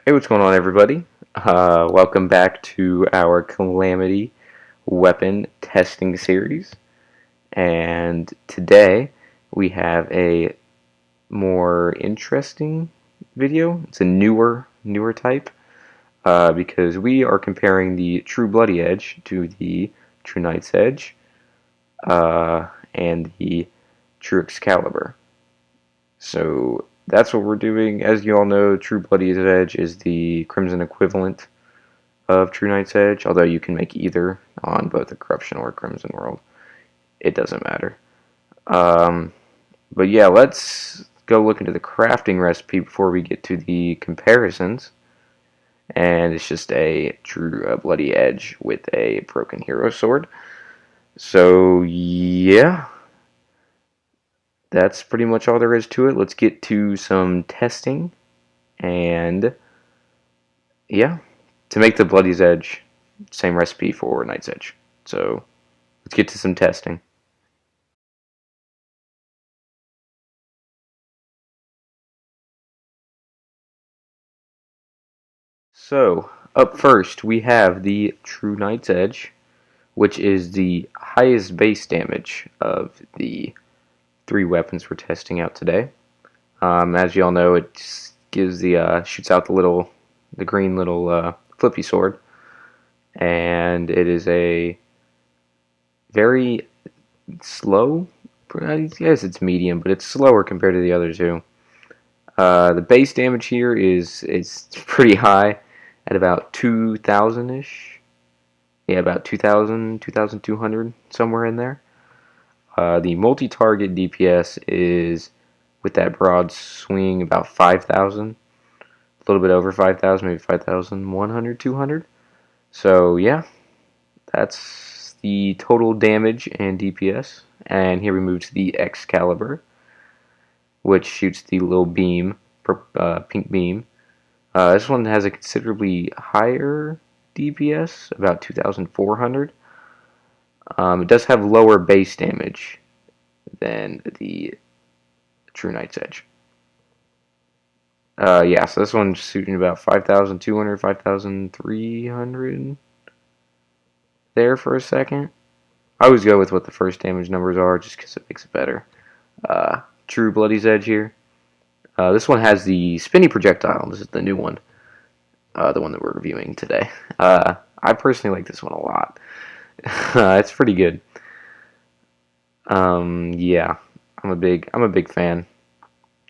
Hey, what's going on, everybody? Welcome back to our Calamity weapon testing series. And today we have a more interesting video. It's a newer type because we are comparing the True Bloody Edge to the True Knight's Edge and the True Excalibur. So that's what we're doing. As you all know, True Bloody's Edge is the Crimson equivalent of True Knight's Edge, although you can make either on both the Corruption or Crimson World. It doesn't matter. But yeah, let's go look into the crafting recipe before we get to the comparisons. And it's just a True Bloody Edge with a Broken Hero Sword. So yeah, that's pretty much all there is to it. Let's get to some testing. And yeah, to make the Bloody's Edge, same recipe for Knight's Edge. So let's get to some testing. So up first we have the True Knight's Edge, which is the highest base damage of the three weapons we're testing out today. As you all know, it gives the shoots out the green little flippy sword, and it is a very slow. I guess it's medium, but it's slower compared to the other two. The base damage here is pretty high at about 2,000-ish. Yeah, about 2,000, 2,200, somewhere in there. The multi-target DPS is, with that broad swing, about 5,000. A little bit over 5,000, maybe 5,100, 200. So yeah, that's the total damage and DPS. And here we move to the Excalibur, which shoots the little beam, pink beam. This one has a considerably higher DPS, about 2,400. It does have lower base damage than the True Knight's Edge. Yeah, so this one's shooting about 5,200, 5,300 there for a second. I always go with what the first damage numbers are just because it makes it better. True Bloody's Edge here. This one has the spinny projectile. This is the new one. The one that we're reviewing today. I personally like this one a lot. It's pretty good. Yeah, I'm a big fan.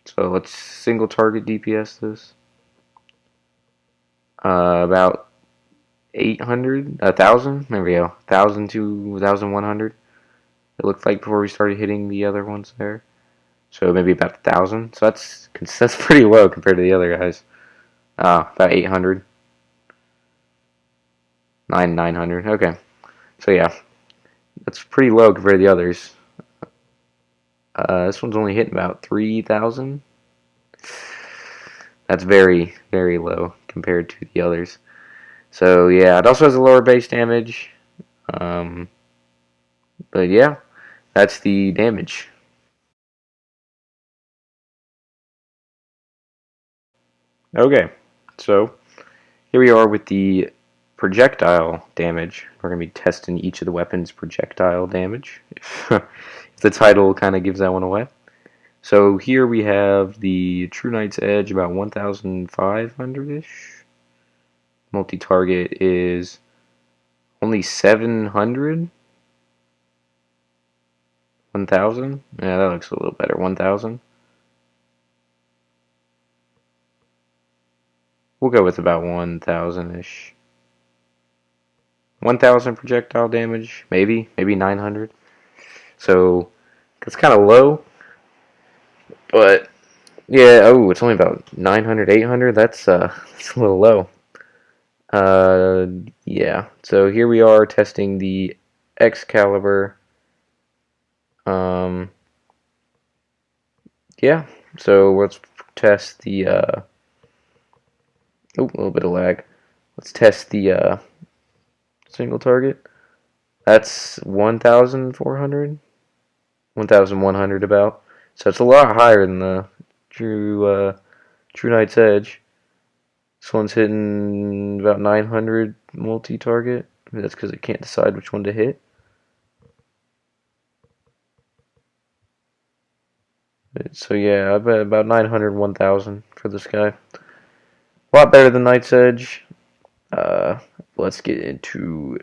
So let's single target DPS this. About 800, 1,000. There we go. 1,000 to 1,100. It looked like before we started hitting the other ones there. So maybe about 1,000. So that's pretty low compared to the other guys. About 800. 900. Okay. So yeah, that's pretty low compared to the others. This one's only hitting about 3,000. That's very, very low compared to the others. So yeah, it also has a lower base damage. But yeah, that's the damage. Okay, so here we are with the projectile damage. We're going to be testing each of the weapons' projectile damage. If the title kind of gives that one away. So here we have the True Knight's Edge, about 1,500-ish. Multi-target is only 700. 1,000? Yeah, that looks a little better. 1,000. We'll go with about 1,000-ish. 1,000 projectile damage, maybe 900. So it's kind of low, but yeah. Oh, it's only about 900, 800. That's that's a little low. Yeah. So here we are testing the Excalibur. Yeah. So let's test the. Oh, a little bit of lag. Let's test the single target. That's 1,400, 1,100 about. So it's a lot higher than the True Knight's Edge. This one's hitting about 900 multi-target. Maybe that's because it can't decide which one to hit. So yeah, I bet about 900, 1000 for this guy. A lot better than Knight's Edge. Uh, let's get into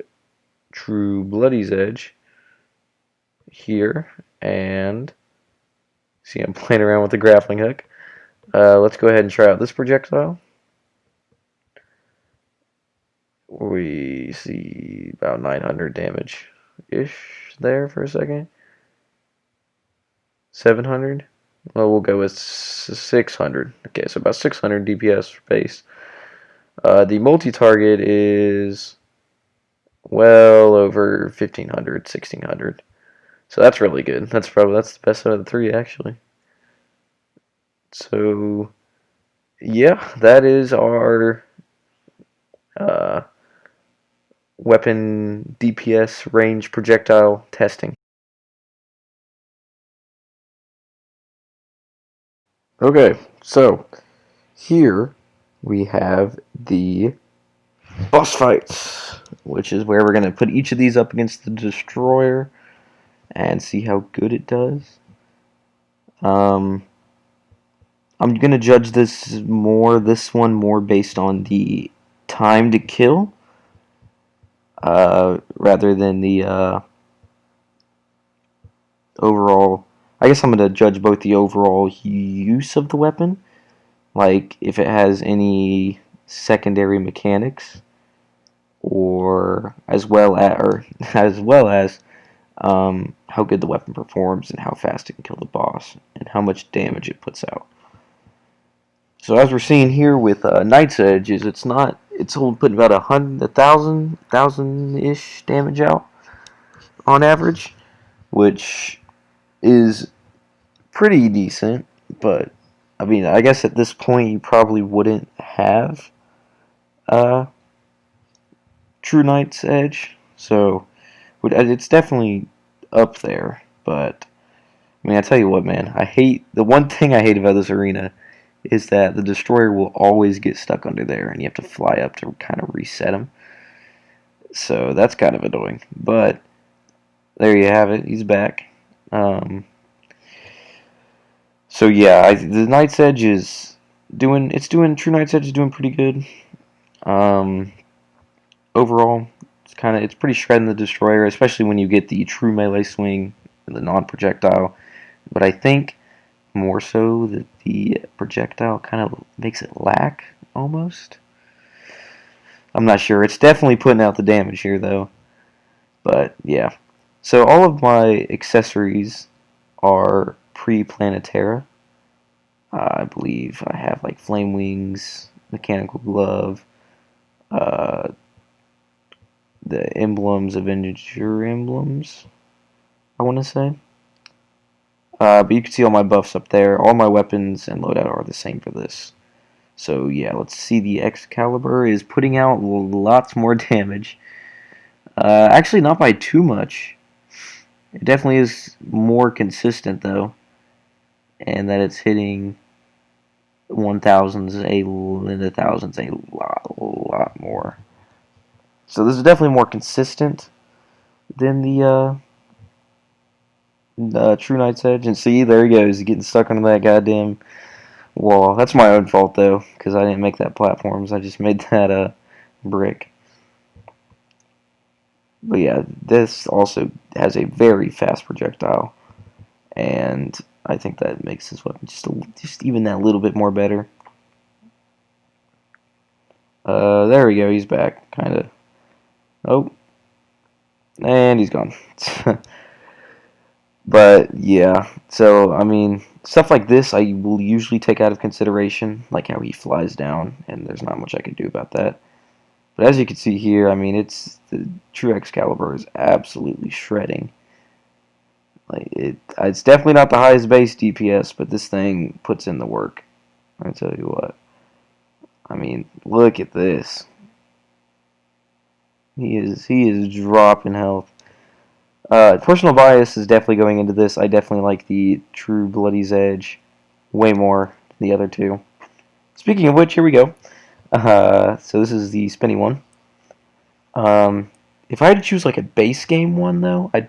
True Bloody's Edge here. And see, I'm playing around with the grappling hook. Let's go ahead and try out this projectile. We see about 900 damage-ish there for a second. 700? Well, we'll go with 600. Okay, so about 600 DPS base. The multi-target is well over 1500, 1600. So that's really good. That's the best out of the three, actually. So yeah, that is our weapon DPS range projectile testing. Okay, so here we have the boss fights, which is where we're going to put each of these up against the destroyer and see how good it does. I'm going to judge this one more based on the time to kill rather than the overall. I guess I'm going to judge both the overall use of the weapon, like if it has any secondary mechanics, or as well as how good the weapon performs and how fast it can kill the boss and how much damage it puts out. So as we're seeing here with Knight's Edge, it's only putting about 1,000-ish damage out on average, which is pretty decent. But I mean, I guess at this point you probably wouldn't have True Knight's Edge, so it's definitely up there. But I mean, I tell you what, man, the one thing I hate about this arena is that the destroyer will always get stuck under there, and you have to fly up to kind of reset him. So that's kind of annoying. But there you have it. He's back. So yeah, the Knight's Edge is doing. True Knight's Edge is doing pretty good. Overall, it's pretty shredding the destroyer, especially when you get the true melee swing and the non-projectile. But I think more so that the projectile kind of makes it lack almost. I'm not sure. It's definitely putting out the damage here though. But yeah. So all of my accessories are pre-Planetara. I believe I have like flame wings, mechanical glove, the emblems, Avenger emblems, I want to say. But you can see all my buffs up there. All my weapons and loadout are the same for this. So yeah, let's see. The Excalibur is putting out lots more damage. Actually, not by too much. It definitely is more consistent though, and that it's hitting 1,000s in the thousands a lot more. So this is definitely more consistent than the True Knight's Edge. And see, there he goes, getting stuck under that goddamn wall. That's my own fault though, because I didn't make that platforms. I just made that brick. But yeah, this also has a very fast projectile, and I think that makes this weapon just even that little bit more better. There we go. He's back, kind of. Oh, and he's gone. But yeah, so I mean, stuff like this I will usually take out of consideration, like how he flies down, and there's not much I can do about that. But as you can see here, I mean, the true Excalibur is absolutely shredding. Like it's definitely not the highest base DPS, but this thing puts in the work. I tell you what. I mean, look at this. He is dropping health. Personal bias is definitely going into this. I definitely like the True Bloody's Edge way more than the other two. Speaking of which, here we go. So this is the spinny one. If I had to choose like a base game one though, I'd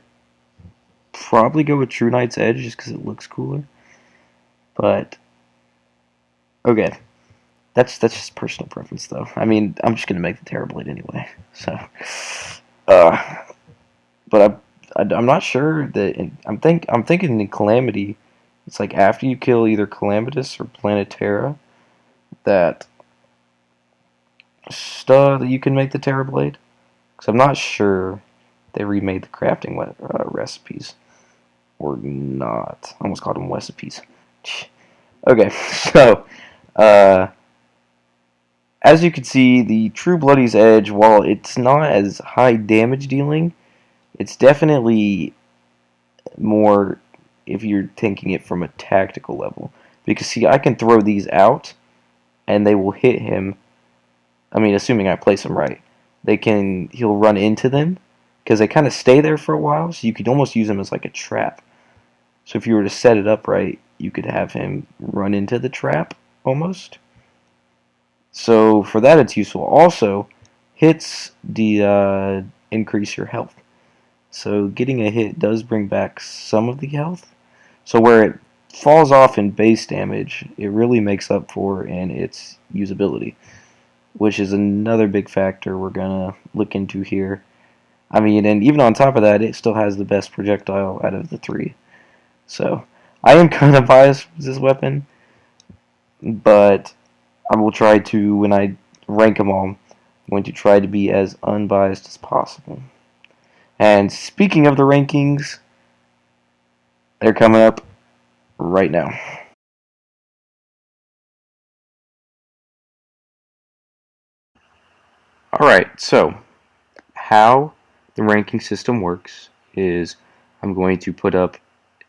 probably go with True Knight's Edge just because it looks cooler. But okay, that's just personal preference though. I mean, I'm just gonna make the Terrorblade anyway. So, uh, but I'm not sure that I'm thinking in Calamity, it's like after you kill either Calamitus or Planetara that that you can make the Terrorblade. Because I'm not sure they remade the crafting recipes or not. I almost called them recipes. Okay, so uh, as you can see, the True Bloody's Edge, while it's not as high damage dealing, it's definitely more if you're thinking it from a tactical level. Because see, I can throw these out, and they will hit him. I mean, assuming I place them right, he'll run into them because they kind of stay there for a while. So you could almost use them as like a trap. So if you were to set it up right, you could have him run into the trap almost. So for that, it's useful. Also, hits increase your health. So getting a hit does bring back some of the health. So where it falls off in base damage, it really makes up for in its usability, which is another big factor we're gonna look into here. I mean, and even on top of that, it still has the best projectile out of the three. So I am kind of biased with this weapon, but I will try to, when I rank them all, I'm going to try to be as unbiased as possible. And speaking of the rankings, they're coming up right now. Alright, so how the ranking system works is I'm going to put up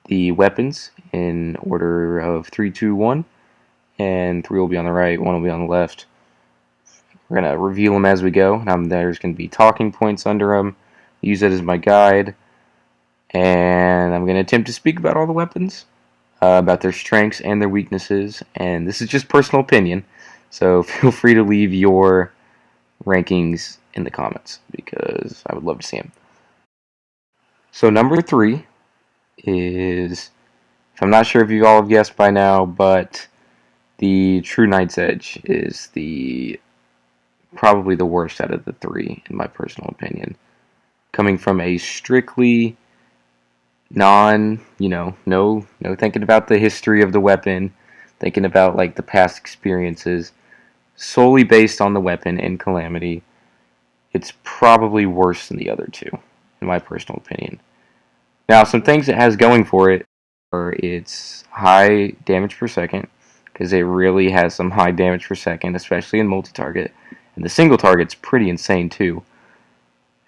the weapons in order of 3, 2, 1, and 3 will be on the right, 1 will be on the left. We're going to reveal them as we go, and there's going to be talking points under them. Use it as my guide, and I'm going to attempt to speak about all the weapons, about their strengths and their weaknesses, and this is just personal opinion, so feel free to leave your rankings in the comments, because I would love to see them. So number 3 is, I'm not sure if you all have guessed by now, but the True Knight's Edge is probably the worst out of the 3, in my personal opinion. Coming from a strictly no thinking about the history of the weapon, thinking about like the past experiences, solely based on the weapon and Calamity, it's probably worse than the other two, in my personal opinion. Now, some things it has going for it are its high damage per second, because it really has some high damage per second, especially in multi-target, and the single target's pretty insane too,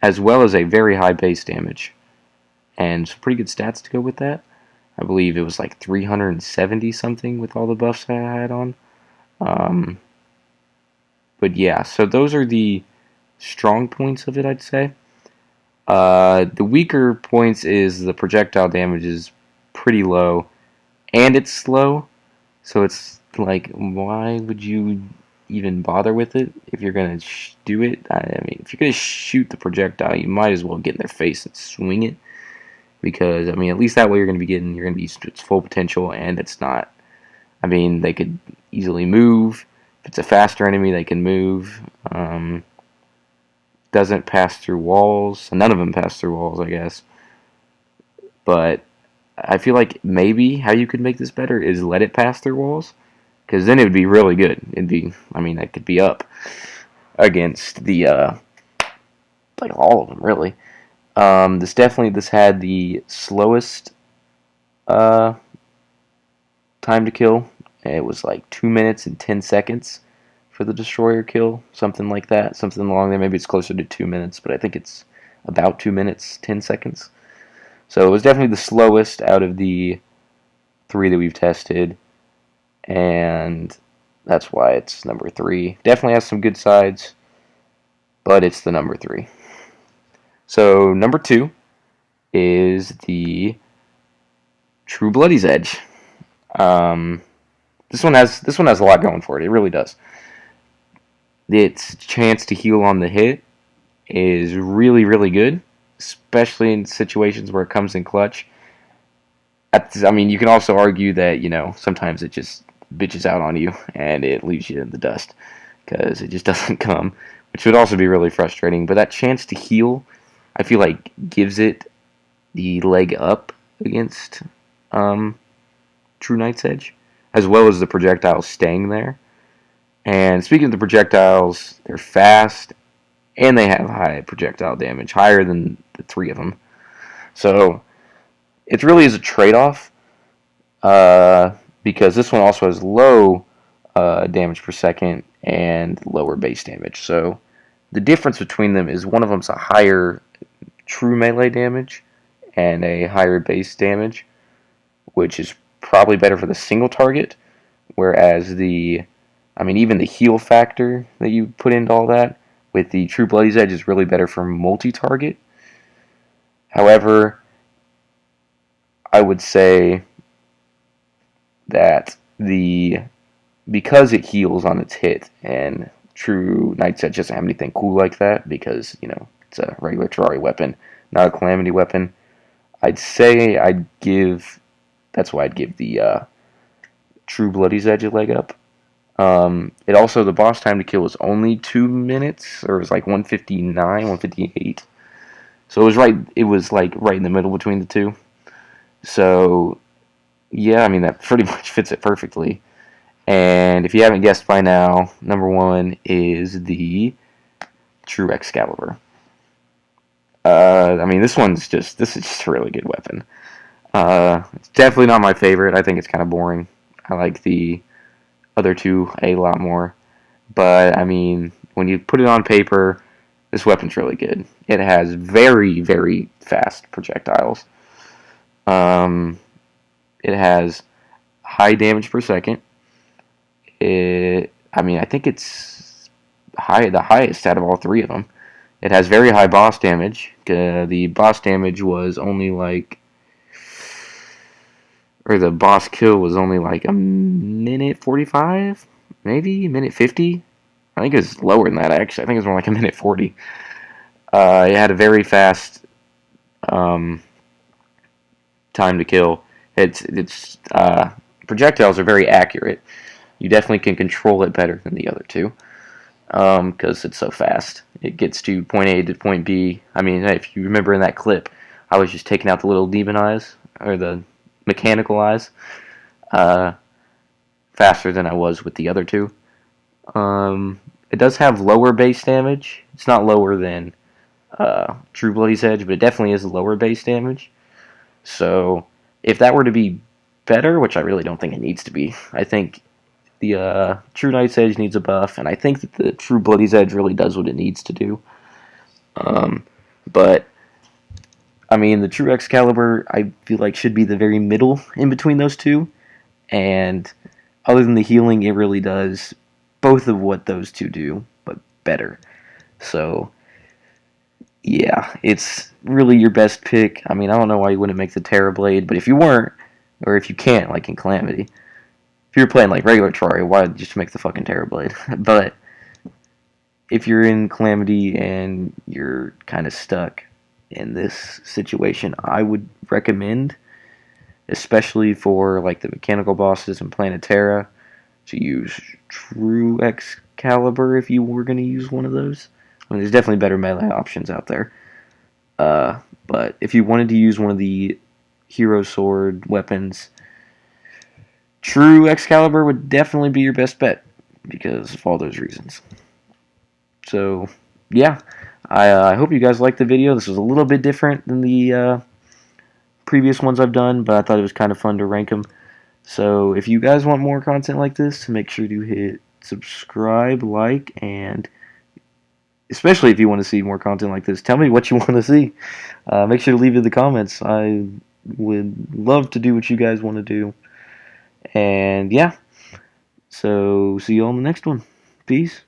as well as a very high base damage, and some pretty good stats to go with that. I believe it was like 370 something with all the buffs I had on. But yeah, so those are the strong points of it, I'd say. The weaker points is the projectile damage is pretty low, and it's slow, so it's like, why would you even bother with it if you're gonna do it? I mean, if you're gonna shoot the projectile, you might as well get in their face and swing it, because I mean, at least that way you're gonna be its full potential, and it's not. I mean, they could easily move. If it's a faster enemy, they can move. Doesn't pass through walls. None of them pass through walls, I guess. But I feel like maybe how you could make this better is let it pass through walls, because then it would be really good. I mean, that could be up against the like all of them really. This had the slowest time to kill. It was like 2 minutes and 10 seconds for the destroyer kill, something like that, something along there. Maybe it's closer to 2 minutes, but I think it's about 2 minutes 10 seconds. So it was definitely the slowest out of the 3 that we've tested, and that's why it's number 3. Definitely has some good sides, but it's the number 3. So number 2 is the True Bloody's Edge. This one has a lot going for it. It really does. its chance to heal on the hit is really, really good, especially in situations where it comes in clutch. I mean, you can also argue that, sometimes it just bitches out on you and it leaves you in the dust because it just doesn't come, which would also be really frustrating. But that chance to heal, I feel like, gives it the leg up against True Knight's Edge, as well as the projectiles staying there. And speaking of the projectiles, they're fast and they have high projectile damage, higher than the three of them. So it really is a trade-off, because this one also has low damage per second and lower base damage. So the difference between them is one of them's a higher true melee damage and a higher base damage, which is probably better for the single target, whereas even the heal factor that you put into all that with the True Bloody's Edge is really better for multi-target. However, I would say that because it heals on its hit, and True Knight's Edge doesn't have anything cool like that because, it's a regular Terraria weapon, not a Calamity weapon, that's why I'd give the True Bloody's Edge a leg up. It also, the boss time to kill was only 2 minutes, or it was like 159, 158. So it was like right in the middle between the two. So, yeah, I mean, that pretty much fits it perfectly. And if you haven't guessed by now, number one is the True Excalibur. This is just a really good weapon. It's definitely not my favorite. I think it's kind of boring. I like the other two a lot more. But, when you put it on paper, this weapon's really good. It has very, very fast projectiles. It has high damage per second. I think it's the highest out of all three of them. It has very high boss damage. The boss damage was only the boss kill was only like a minute 45, maybe minute 50. I think it was lower than that, actually. I think it was more like a minute 40. It had a very fast time to kill. Its projectiles are very accurate. You definitely can control it better than the other two because it's so fast. It gets to point A to point B. If you remember in that clip, I was just taking out the little demon eyes, or the mechanical eyes, faster than I was with the other two. It does have lower base damage. It's not lower than True Bloody's Edge, but it definitely is lower base damage. So if that were to be better, which I really don't think it needs to be, I think the True Knight's Edge needs a buff, and I think that the True Bloody's Edge really does what it needs to do. But the True Excalibur, I feel like, should be the very middle in between those two. And other than the healing, it really does both of what those two do, but better. So, yeah, it's really your best pick. I don't know why you wouldn't make the Terra Blade, but if you weren't, or if you can't, like in Calamity, if you're playing like regular Terraria, why just make the fucking Terra Blade? But if you're in Calamity and you're kind of stuck in this situation, I would recommend, especially for like the mechanical bosses in Planet Terra, to use True Excalibur if you were going to use one of those. There's definitely better melee options out there. But if you wanted to use one of the hero sword weapons, True Excalibur would definitely be your best bet because of all those reasons. So, yeah, I hope you guys liked the video. This was a little bit different than the previous ones I've done, but I thought it was kind of fun to rank them. So, if you guys want more content like this, make sure to hit subscribe, like, and especially if you want to see more content like this, tell me what you want to see. Make sure to leave it in the comments. I would love to do what you guys want to do. And yeah, so see you all in the next one. Peace.